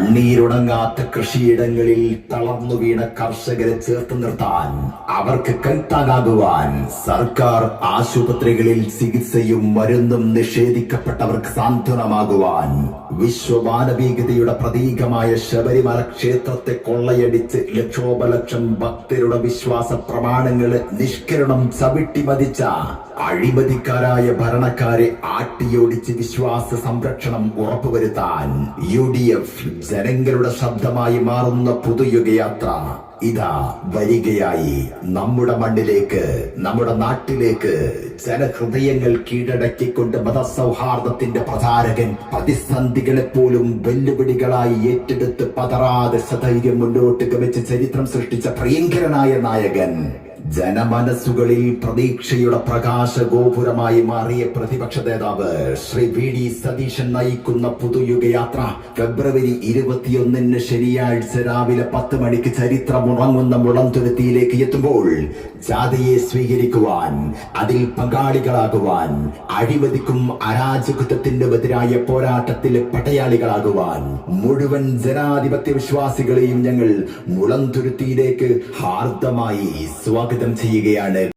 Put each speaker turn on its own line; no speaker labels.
കണ്ണീരുണങ്ങാത്ത കൃഷിയിടങ്ങളിൽ തളർന്നു വീണ കർഷകരെ ചേർത്ത് നിർത്താൻ, അവർക്ക് കൈത്താങ്ങാകുവാൻ, സർക്കാർ ആശുപത്രികളിൽ ചികിത്സയും മരുന്നും നിഷേധിക്കപ്പെട്ടവർക്ക് സാന്ത്വനമാകുവാൻ, വിശ്വമാനവികതയുടെ പ്രതീകമായ ശബരിമല ക്ഷേത്രത്തെ കൊള്ളയടിച്ച് ലക്ഷോപലക്ഷം ഭക്തരുടെ വിശ്വാസ പ്രമാണങ്ങള് നിഷ്കരണം ചവിട്ടിമതിച്ച അഴിമതിക്കാരായ ഭരണക്കാരെ ആട്ടിയോടിച്ച് വിശ്വാസ സംരക്ഷണം ഉറപ്പുവരുത്താൻ UDF ജനങ്ങളുടെ ശബ്ദമായി മാറുന്ന പുതുയുഗയാത്ര ഇതാ വരികയായി. നമ്മുടെ മണ്ണിലേക്ക്, നമ്മുടെ നാട്ടിലേക്ക് ജനഹൃദയങ്ങൾ കീഴടക്കിക്കൊണ്ട് മതസൗഹാർദ്ദത്തിന്റെ പ്രചാരകൻ പ്രതിസന്ധികളെ പോലും വെല്ലുവിളികളായി ഏറ്റെടുത്ത് പതറാതെ സധൈര്യം മുന്നോട്ട് ഗമിച്ച് ചരിത്രം സൃഷ്ടിച്ച പ്രിയങ്കരനായ നായകൻ, ജനമനസ്സുകളിൽ പ്രതീക്ഷയുടെ പ്രകാശ ഗോപുരമായി മാറിയ പ്രതിപക്ഷ നേതാവ് ശ്രീ VD സതീശൻ നയിക്കുന്ന പുതുയുഗയാത്ര ഫെബ്രുവരി 21 ശനിയാഴ്ച രാവിലെ 10 മണിക്ക് ചരിത്രമുറങ്ങുന്ന മുളന്തുരുത്തിയിലേക്ക് എത്തുമ്പോൾ ജാഥയെ സ്വീകരിക്കുവാൻ, അതിൽ പങ്കാളികളാകുവാൻ, അഴിമതിക്കും അരാജകത്വത്തിനുമെതിരായ പോരാട്ടത്തിലെ പടയാളികളാകുവാൻ മുഴുവൻ ജനാധിപത്യ വിശ്വാസികളെയും ഞങ്ങൾ മുളന്തുരുത്തിയിലേക്ക് ഹാർദമായി സ്വാഗതം ചെയ്യുകയാണ്.